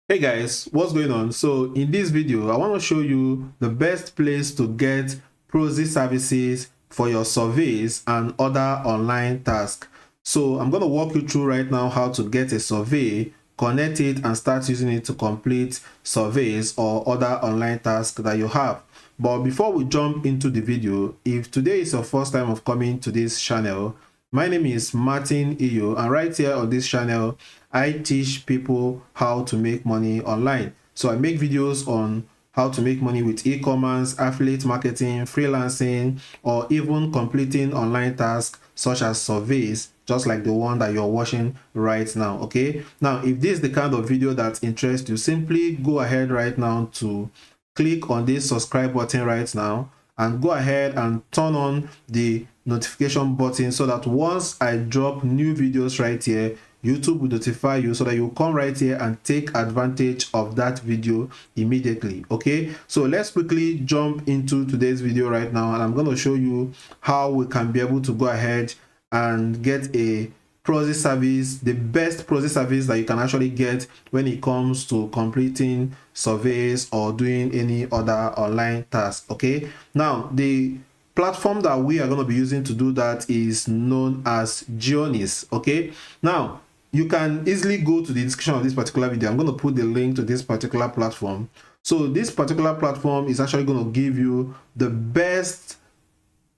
Hey guys, what's going on? So in this video, I want to show you the best place to get Proxy services for your surveys and other online tasks. So I'm going to walk you through right now how to get a survey, connect it and start using it to complete surveys or other online tasks that you have. But before we jump into the video, if today is your first time of coming to this channel, my name is Martin Iyo, and right here on this channel I teach people how to make money online. So I make videos on how to make money with e-commerce, affiliate marketing, freelancing, or even completing online tasks such as surveys, just like the one that you're watching right now. Okay, now if this is the kind of video that interests you, simply go ahead right now to click on this subscribe button right now and go ahead and turn on the notification button so that once I drop new videos right here, YouTube will notify you so that you come right here and take advantage of that video immediately. Okay, so let's quickly jump into today's video right now, and I'm going to show you how we can be able to go ahead and get a Proxy service, the best Proxy service that you can actually get when it comes to completing surveys or doing any other online task. Okay, now the platform that we are going to be using to do that is known as geonix. Okay, now you can easily go to the description of this particular video. I'm going to put the link to this particular platform. So this particular platform is actually going to give you the best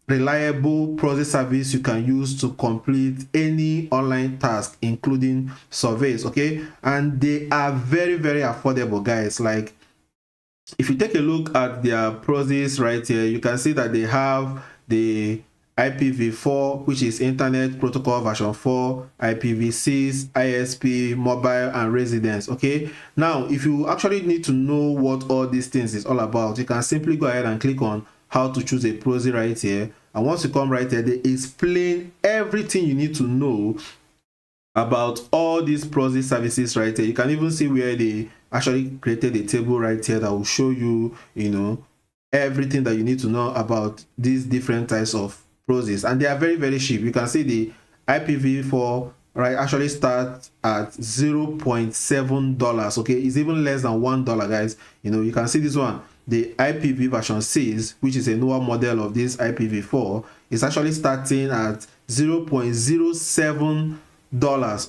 reliable Proxy service you can use to complete any online task, including surveys. Okay, and they are very affordable, guys. Like, if you take a look at their Proxies right here, you can see that they have the IPv4, which is Internet Protocol version 4, IPv6, ISP, mobile, and residence. Okay, now if you actually need to know what all these things is all about, you can simply go ahead and click on how to choose a Proxy right here, and once you come right here, they explain everything you need to know about all these Proxy services right here. You can even see where they actually created a table right here that will show you, everything that you need to know about these different types of Proxies, and they are very cheap. You can see the IPv4 right actually start at $0.7. Okay, it's even less than $1, guys. You can see this one, the IPv version 6, which is a newer model of this IPv4, is actually starting at $0.07.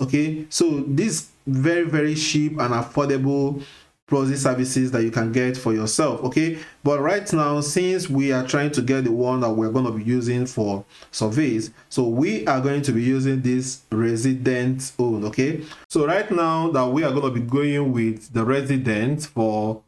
Okay, so this very cheap and affordable Proxy services that you can get for yourself. Okay, but right now, since we are trying to get the one that we're going to be using for surveys, so we are going to be using this resident own. Okay, so right now that we are going to be going with the resident for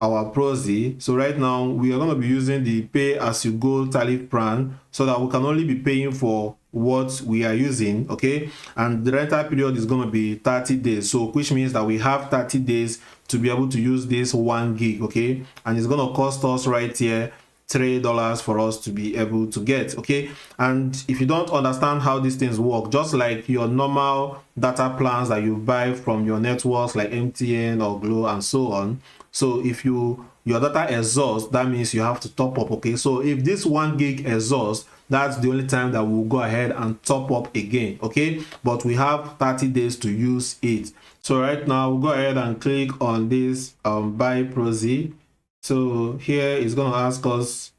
our Proxy, so right now we are going to be using the pay as you go tariff plan, so that we can only be paying for what we are using. Okay, and the rental period is going to be 30 days, so which means that we have 30 days to be able to use this 1 gig. Okay, and it's going to cost us right here $3 for us to be able to get. Okay, and if you don't understand how these things work, just like your normal data plans that you buy from your networks like MTN or Glo and so on, so if your data exhausts, that means you have to top up. Okay, so if this 1 gig exhausts, that's the only time that we'll go ahead and top up again. Okay, but we have 30 days to use it. So right now we'll go ahead and click on this buy Proxy. So here it's going to ask us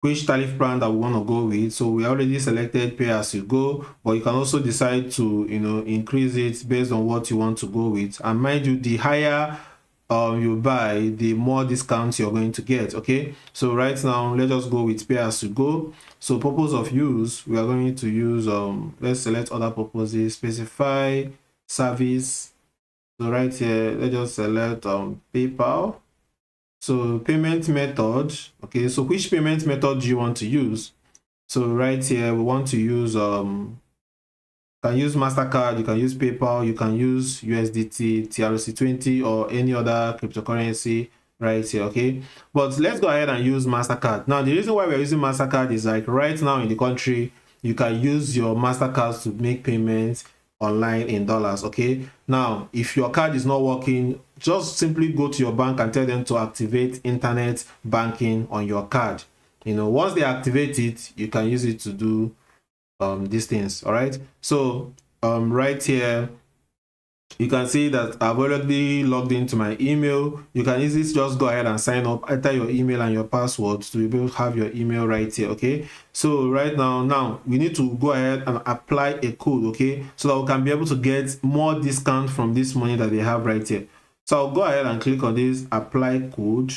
which tariff plan that we want to go with. So we already selected pay as you go, but you can also decide to increase it based on what you want to go with. And mind you, the higher you buy, the more discounts you're going to get. Okay, so right now let's just go with pay as you go. So purpose of use, we are going to use let's select other purposes, specify service. So right here, let's just select PayPal. So payment method. Okay, so which payment method do you want to use? So right here we want to use you can use MasterCard, you can use PayPal, you can use USDT, TRC20, or any other cryptocurrency right here. Okay, but let's go ahead and use MasterCard. Now the reason why we're using MasterCard is like right now in the country you can use your MasterCard to make payments online in dollars. Okay, now if your card is not working, just simply go to your bank and tell them to activate internet banking on your card. Once they activate it, you can use it to do these things. All right, so right here you can see that I've already logged into my email. You can easily just go ahead and sign up, enter your email and your password to be able to have your email right here. Okay, so right now we need to go ahead and apply a code, okay, so that we can be able to get more discount from this money that they have right here. So I'll go ahead and click on this apply code.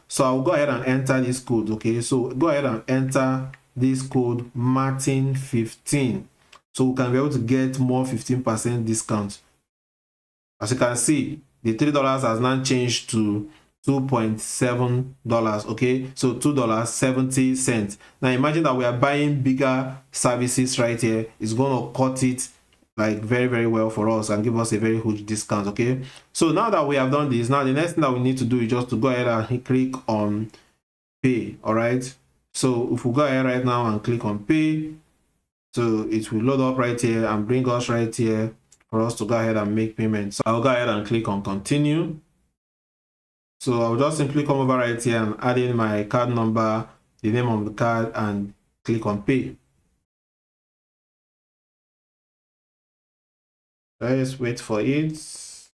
So I'll go ahead and enter this code. Okay, so go ahead and enter this code Martin 15, so we can be able to get more 15% discount. As you can see, the $3 has now changed to $2.7. okay, so $2.70. Now imagine that we are buying bigger services right here. It's going to cut it like very well for us and give us a very huge discount. Okay, so now that we have done this, now the next thing that we need to do is just to go ahead and click on pay. All right, so if we go ahead right now and click on pay, so it will load up right here and bring us right here for us to go ahead and make payments. So I'll go ahead and click on continue. So I'll just simply come over right here and add in my card number, the name of the card, and click on pay. Let's wait for it. So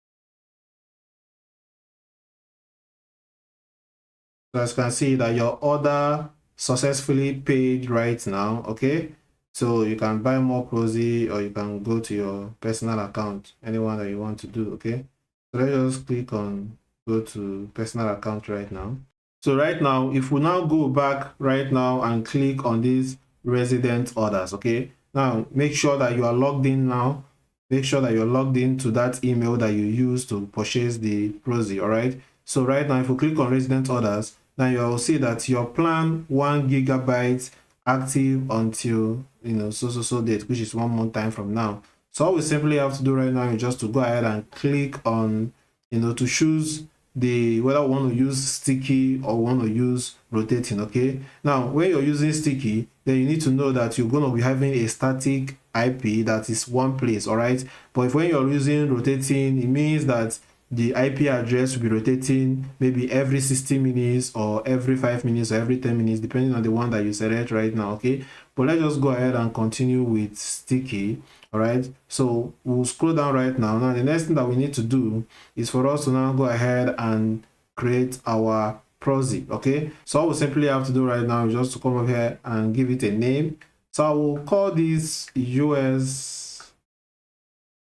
as you can see that your order successfully paid right now. Okay, so you can buy more Proxy, or you can go to your personal account, anyone that you want to do. Okay, so let's just click on go to personal account right now. So right now, if we now go back right now and click on these resident orders, okay, now make sure that you are logged in now. Make sure that you're logged into that email that you use to purchase the Proxy. All right, so right now if you click on resident orders, now you'll see that your plan 1 GB active until so date, which is 1 month time from now. So all we simply have to do right now is just to go ahead and click on to choose the whether we want to use sticky or want to use rotating. Okay, now when you're using sticky, then you need to know that you're going to be having a static IP that is one place. All right, but if when you're using rotating, it means that the IP address will be rotating maybe every 60 minutes or every 5 minutes or every 10 minutes, depending on the one that you select right now. Okay, but let's just go ahead and continue with sticky. All right, so we'll scroll down right now. Now the next thing that we need to do is for us to now go ahead and create our Proxy. Okay, so all we simply have to do right now is just to come over here and give it a name. So I will call this US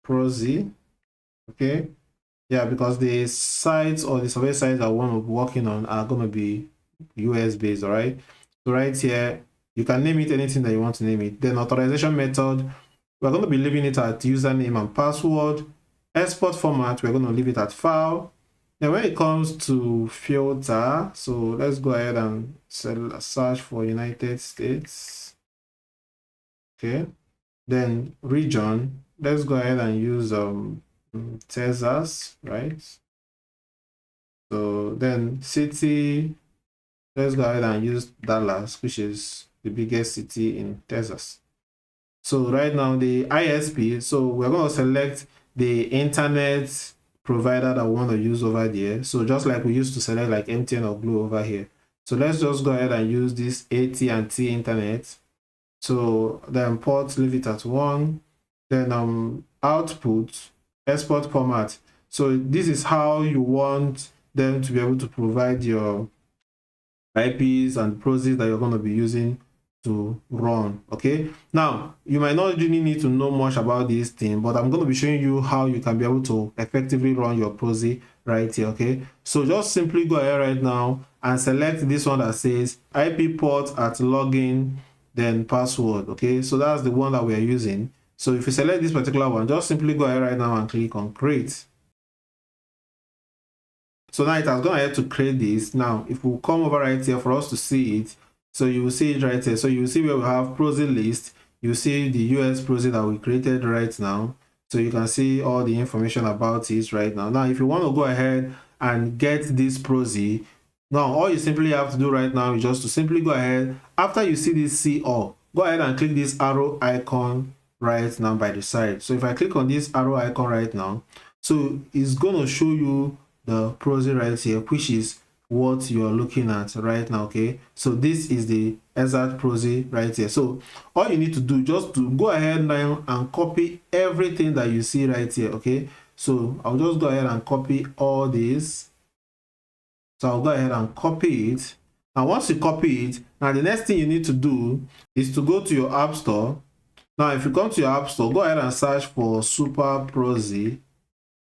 Proxy. Okay, yeah, because the sites or the survey sites that we want to be working on are going to be US based. All right, so right here you can name it anything that you want to name it. Then authorization method, we're going to be leaving it at username and password. Export format, we're going to leave it at file. Then when it comes to filter, so let's go ahead and search for United States. Okay, then region, let's go ahead and use Texas, right? So then city, let's go ahead and use Dallas, which is the biggest city in Texas. So right now the ISP, so we're going to select the internet provider that we want to use over there. So just like we used to select like MTN or Glo over here. So let's just go ahead and use this AT&T internet. So then port, leave it at 1. Then output, export format. So this is how you want them to be able to provide your IPs and Proxies that you're going to be using to run. Okay, now you might not really need to know much about this thing, but I'm going to be showing you how you can be able to effectively run your Proxy right here. Okay, so just simply go ahead right now and select this one that says IP port at login, then password. Okay, so that's the one that we are using. So if you select this particular one, just simply go ahead right now and click on create. So now it has gone ahead to create this. Now if we come over right here for us to see it, so you will see it right here. So you will see where we have Proxy list. You see the US Proxy that we created right now. So you can see all the information about it right now. Now if you want to go ahead and get this Proxy, now all you simply have to do right now is just to simply go ahead. After you see this see all, go ahead and click this arrow icon right now by the side. So if I click on this arrow icon right now, so it's going to show you the Proxy right here, which is what you're looking at right now. Okay, so this is the exact Proxy right here. So all you need to do just to go ahead now and copy everything that you see right here. Okay, So I'll just go ahead and copy all this. So I'll go ahead and copy it. And once you copy it, now the next thing you need to do is to go to your App Store. Now, if you come to your App Store, go ahead and search for Super Proxy.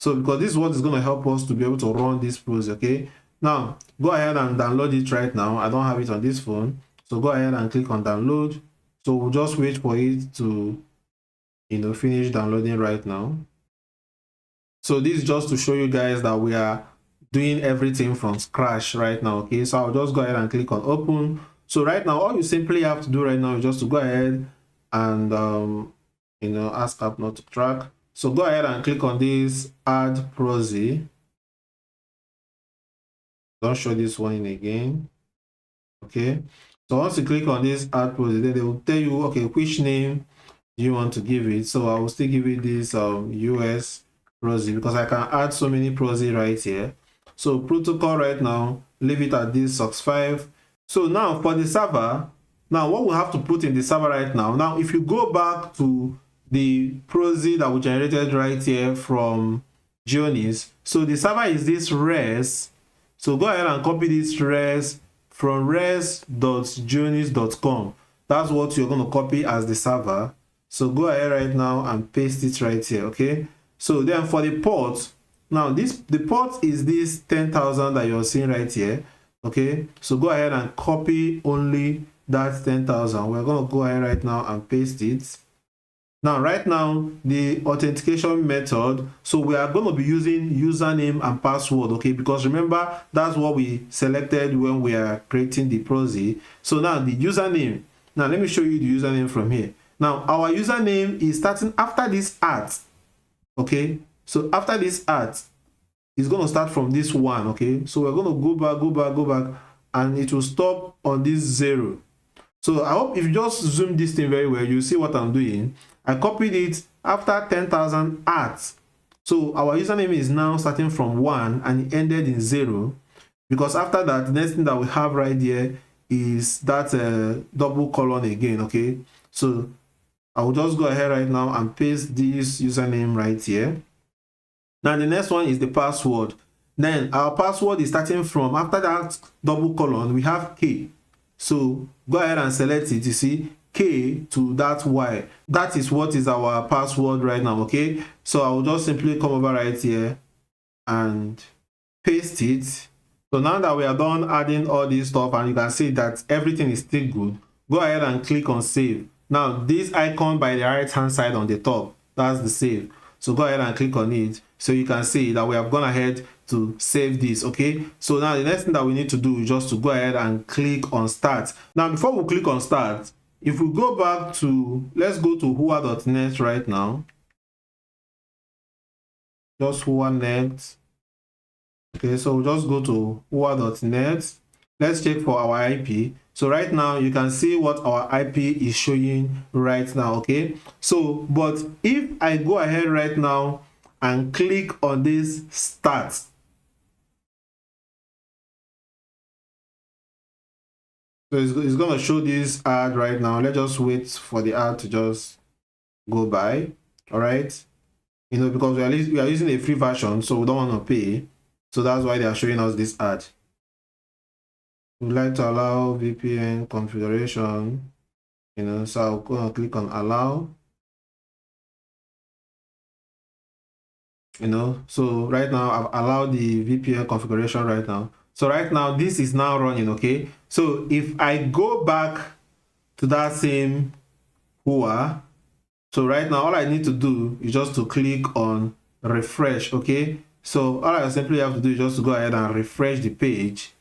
So because this is what is going to help us to be able to run this Proxy, okay? Now, go ahead and download it right now. I don't have it on this phone. So go ahead and click on download. So we'll just wait for it to, finish downloading right now. So this is just to show you guys that we are doing everything from scratch right now, okay? So I'll just go ahead and click on open. So right now, all you simply have to do right now is just to go ahead and ask app not to track. So go ahead and click on this add Proxy. Don't show this one in again. Okay, so once you click on this add Proxy, then they will tell you, okay, which name do you want to give it. So I will still give it this US Proxy, because I can add so many Proxy right here. So protocol right now, leave it at this SOX5. So now for the server, now what we have to put in the server right now, if you go back to the Proxy that we generated right here from geonix, so the server is this res. So go ahead and copy this res from res.geonix.com. That's what you're going to copy as the server. So go ahead right now and paste it right here, okay? So then for the port, now the port is this 10,000 that you're seeing right here, okay? So go ahead and copy only that 10,000. We're going to go ahead right now and paste it. Now right now, the authentication method, so we are going to be using username and password, okay? Because remember, that's what we selected when we are creating the Proxy. So now the username, now let me show you the username from here. Now our username is starting after this @ okay? So after this @ it's going to start from this one, okay? So we're going to go back, and it will stop on this 0. So I hope if you just zoom this thing very well, you see what I'm doing. I copied it after 10,000 @ So our username is now starting from 1 and it ended in 0, because after that, the next thing that we have right here is that double colon again, okay? So I will just go ahead right now and paste this username right here. Now the next one is the password. Then our password is starting from, after that double colon, we have K. So go ahead and select it, you see, K to that Y. That is what is our password right now, okay? So I will just simply come over right here and paste it. So now that we are done adding all this stuff and you can see that everything is still good, go ahead and click on save. Now this icon by the right hand side on the top, that's the save. So go ahead and click on it, so you can see that we have gone ahead to save this, okay? So now the next thing that we need to do is just to go ahead and click on start. Now before we click on start, if we go back to, let's go to hua.net right now. Just hua.net. Okay, so we'll just go to hua.net. Let's check for our IP. So right now you can see what our IP is showing right now, okay? So, but if I go ahead right now and click on this start, so it's going to show this ad right now. Let's just wait for the ad to just go by. All right, because we are using a free version, so we don't want to pay. So that's why they are showing us this ad. We'd like to allow VPN configuration, so I'll go and click on allow. So right now I've allowed the VPN configuration right now. So right now this is now running, okay? So if I go back to that same Hua, so right now all I need to do is just to click on refresh, okay? So all I simply have to do is just to go ahead and refresh the page.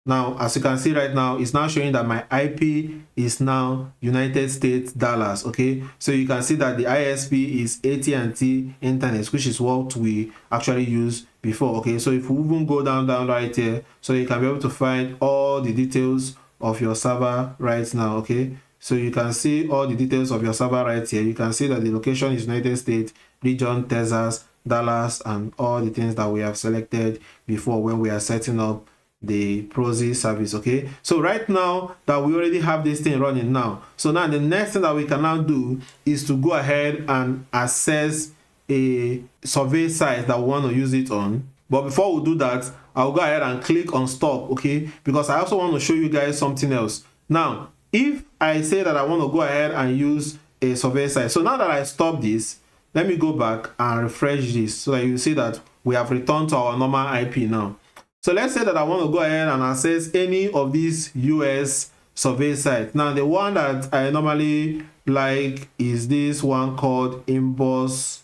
Now, as you can see right now, it's now showing that my IP is now United States dollars, okay? So you can see that the ISP is AT&T Internet, which is what we actually used before, okay? So if we even go down right here, so you can be able to find all the details of your server right now, okay? So you can see all the details of your server right here. You can see that the location is United States, region, Texas, Dallas, and all the things that we have selected before when we are setting up the Proxy service, okay? So right now that we already have this thing running now, so now the next thing that we can now do is to go ahead and access a survey site that we want to use it on. But before we do that, I'll go ahead and click on stop, okay? Because I also want to show you guys something else. Now, if I say that I want to go ahead and use a survey site, so now that I stop this, let me go back and refresh this so that you see that we have returned to our normal IP now. So let's say that I want to go ahead and access any of these US survey sites. Now, the one that I normally like is this one called Inbox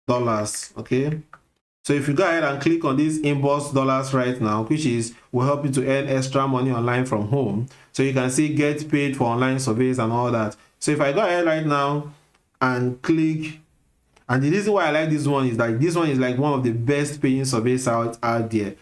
Dollars, okay? So if you go ahead and click on this Inbox Dollars right now, which is will help you to earn extra money online from home. So you can see get paid for online surveys and all that. So if I go ahead right now and click, and the reason why I like this one is that this one is like one of the best paying surveys out there,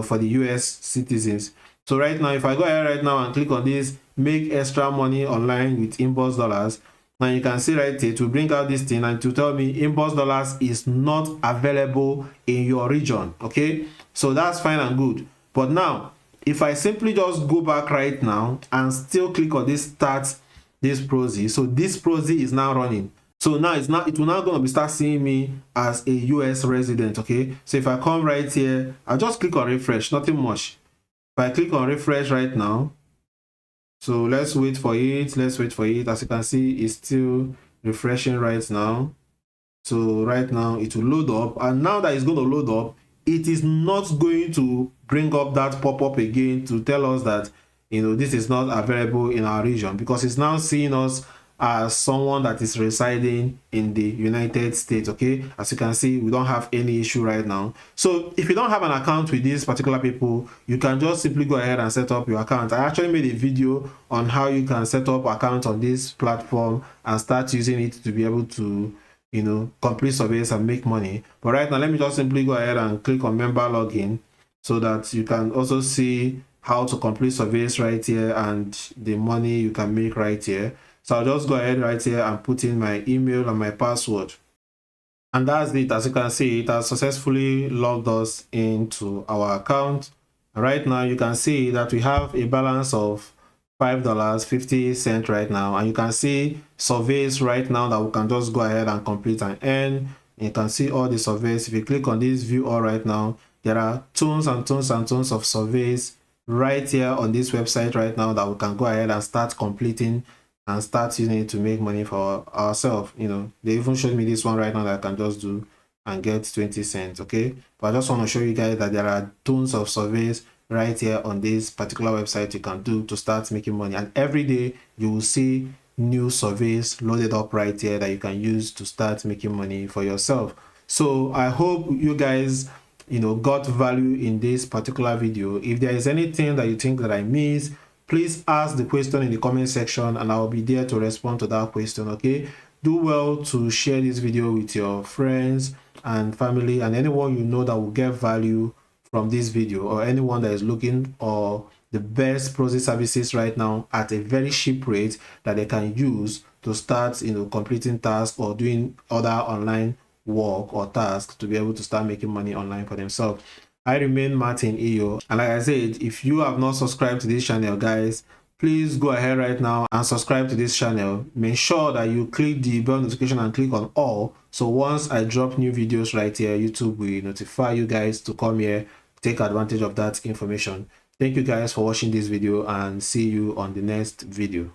for the US citizens. So right now, if I go ahead right now and click on this make extra money online with Inbox Dollars, now you can see right here to bring out this thing and to tell me Inbox Dollars is not available in your region, okay? So that's fine and good. But now, if I simply just go back right now and still click on this start this Proxy, so this Proxy is now running. So now it will now going to be start seeing me as a US resident, okay? So if I come right here, I'll just click on refresh, nothing much. If I click on refresh right now, so let's wait for it. As you can see, it's still refreshing right now. So right now it will load up, and now that it's going to load up, it is not going to bring up that pop-up again to tell us that this is not available in our region, because it's now seeing us as someone that is residing in the United States, okay? As you can see, we don't have any issue right now. So if you don't have an account with these particular people, you can just simply go ahead and set up your account. I actually made a video on how you can set up account on this platform and start using it to be able to complete surveys and make money. But right now, let me just simply go ahead and click on member login so that you can also see how to complete surveys right here and the money you can make right here. So I'll just go ahead right here and put in my email and my password. And that's it. As you can see, it has successfully logged us into our account. Right now, you can see that we have a balance of $5.50 right now. And you can see surveys right now that we can just go ahead and complete and earn. You can see all the surveys. If you click on this view all right now, there are tons and tons and tons of surveys right here on this website right now that we can go ahead and start completing and start using it to make money for ourselves. They even showed me this one right now that I can just do and get 20 cents, okay? But I just want to show you guys that there are tons of surveys right here on this particular website you can do to start making money. And every day you will see new surveys loaded up right here that you can use to start making money for yourself. So I hope you guys got value in this particular video. If there is anything that you think that I missed, please ask the question in the comment section and I'll be there to respond to that question, okay? Do well to share this video with your friends and family and anyone you know that will get value from this video, or anyone that is looking for the best Proxy services right now at a very cheap rate that they can use to start completing tasks or doing other online work or tasks to be able to start making money online for themselves. I remain Martin Iyo, and like I said, if you have not subscribed to this channel, guys, please go ahead right now and subscribe to this channel. Make sure that you click the bell notification and click on all, so once I drop new videos right here, YouTube will notify you guys to come here, take advantage of that information. Thank you guys for watching this video and see you on the next video.